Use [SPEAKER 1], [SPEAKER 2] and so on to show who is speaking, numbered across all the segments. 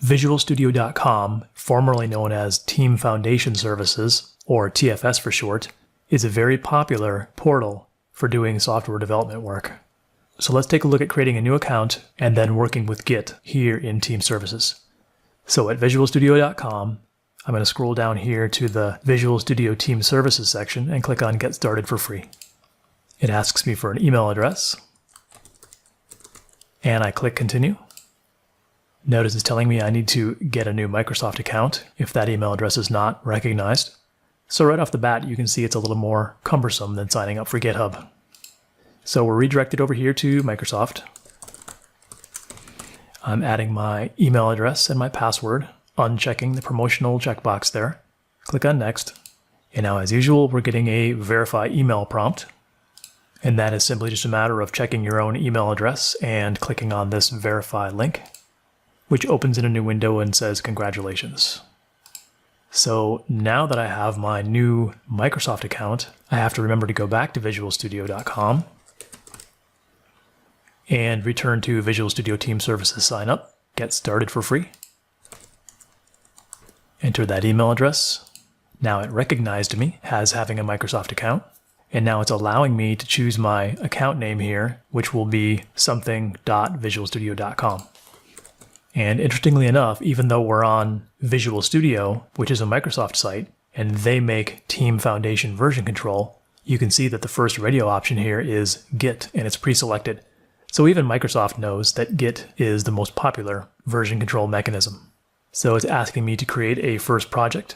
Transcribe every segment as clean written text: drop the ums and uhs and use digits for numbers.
[SPEAKER 1] VisualStudio.com, formerly known as Team Foundation Services, or TFS for short, is a very popular portal for doing software development work. So let's take a look at creating a new account and then working with Git here in Team Services. So at VisualStudio.com, I'm going to scroll down here to the Visual Studio Team Services section and click on Get Started for free. It asks me for an email address, and I click Continue. Notice it's telling me I need to get a new Microsoft account if that email address is not recognized. So right off the bat, you can see it's a little more cumbersome than signing up for GitHub. So we're redirected over here to Microsoft. I'm adding my email address and my password, unchecking the promotional checkbox there. Click on Next. And now, as usual, we're getting a verify email prompt. And that is simply just a matter of checking your own email address and clicking on this verify link, which opens in a new window and says congratulations. So now that I have my new Microsoft account, I have to remember to go back to VisualStudio.com and return to Visual Studio Team Services sign up, get started for free. Enter that email address. Now it recognized me as having a Microsoft account, and now it's allowing me to choose my account name here, which will be something.visualstudio.com. And interestingly enough, even though we're on Visual Studio, which is a Microsoft site, and they make Team Foundation version control, you can see that the first radio option here is Git, and it's pre-selected. So even Microsoft knows that Git is the most popular version control mechanism. So it's asking me to create a first project,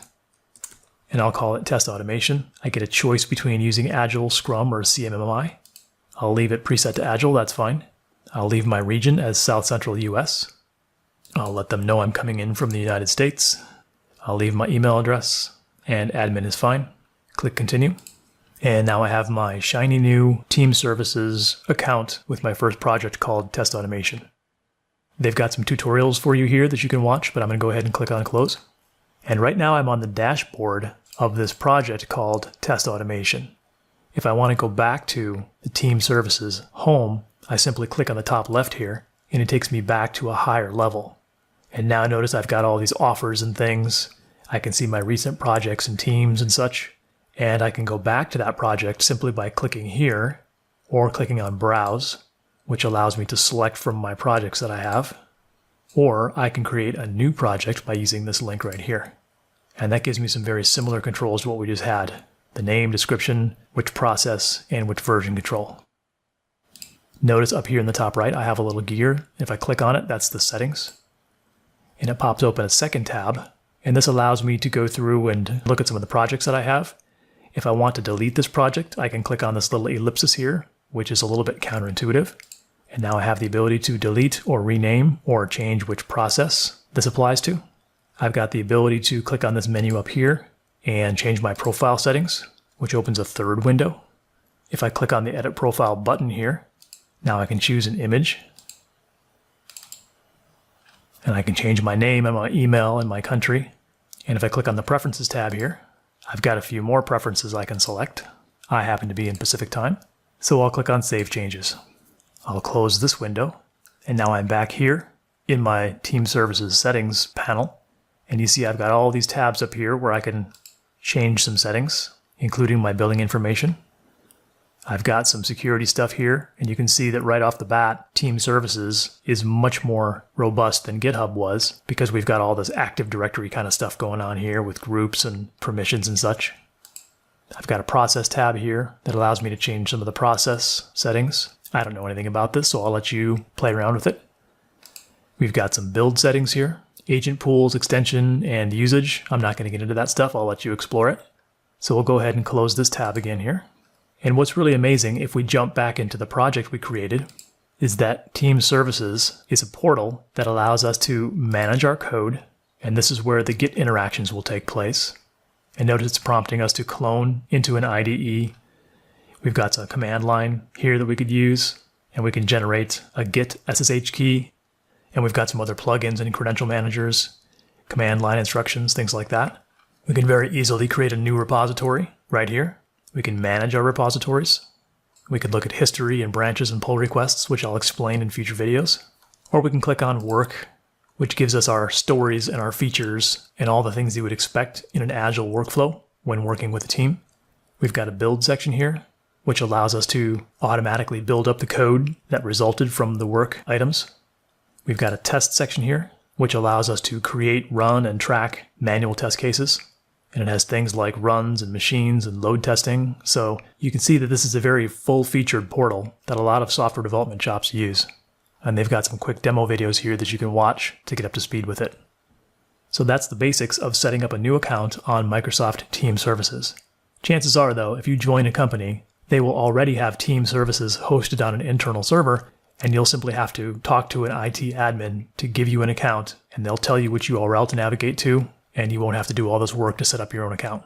[SPEAKER 1] and I'll call it Test Automation. I get a choice between using Agile, Scrum, or CMMI. I'll leave it preset to Agile, that's fine. I'll leave my region as South Central US. I'll let them know I'm coming in from the United States. I'll leave my email address, and admin is fine. Click Continue. And now I have my shiny new Team Services account with my first project called Test Automation. They've got some tutorials for you here that you can watch, but I'm going to go ahead and click on Close. And right now I'm on the dashboard of this project called Test Automation. If I want to go back to the Team Services home, I simply click on the top left here, and it takes me back to a higher level. And now notice I've got all these offers and things. I can see my recent projects and teams and such. And I can go back to that project simply by clicking here or clicking on Browse, which allows me to select from my projects that I have. Or I can create a new project by using this link right here. And that gives me some very similar controls to what we just had. The name, description, which process, and which version control. Notice up here in the top right, I have a little gear. If I click on it, that's the settings. And it pops open a second tab. And this allows me to go through and look at some of the projects that I have. If I want to delete this project, I can click on this little ellipsis here, which is a little bit counterintuitive. And now I have the ability to delete or rename or change which process this applies to. I've got the ability to click on this menu up here and change my profile settings, which opens a third window. If I click on the Edit Profile button here, now I can choose an image. And I can change my name and my email and my country. And if I click on the Preferences tab here, I've got a few more preferences I can select. I happen to be in Pacific time, so I'll click on Save Changes. I'll close this window, and now I'm back here in my Team Services Settings panel. And you see I've got all these tabs up here where I can change some settings, including my billing information. I've got some security stuff here, and you can see that right off the bat, Team Services is much more robust than GitHub was because we've got all this Active Directory kind of stuff going on here with groups and permissions and such. I've got a process tab here that allows me to change some of the process settings. I don't know anything about this, so I'll let you play around with it. We've got some build settings here, agent pools, extension, and usage. I'm not going to get into that stuff. I'll let you explore it. So we'll go ahead and close this tab again here. And what's really amazing, if we jump back into the project we created, is that Team Services is a portal that allows us to manage our code, and this is where the Git interactions will take place. And notice it's prompting us to clone into an IDE. We've got a command line here that we could use, and we can generate a Git SSH key, and we've got some other plugins and credential managers, command line instructions, things like that. We can very easily create a new repository right here. We can manage our repositories. We could look at history and branches and pull requests, which I'll explain in future videos. Or we can click on Work, which gives us our stories and our features and all the things you would expect in an Agile workflow when working with a team. We've got a build section here, which allows us to automatically build up the code that resulted from the work items. We've got a test section here, which allows us to create, run, and track manual test cases. And it has things like runs and machines and load testing. So you can see that this is a very full-featured portal that a lot of software development shops use. And they've got some quick demo videos here that you can watch to get up to speed with it. So that's the basics of setting up a new account on Microsoft Team Services. Chances are, though, if you join a company, they will already have team services hosted on an internal server, and you'll simply have to talk to an IT admin to give you an account, and they'll tell you which URL to navigate to, and you won't have to do all this work to set up your own account.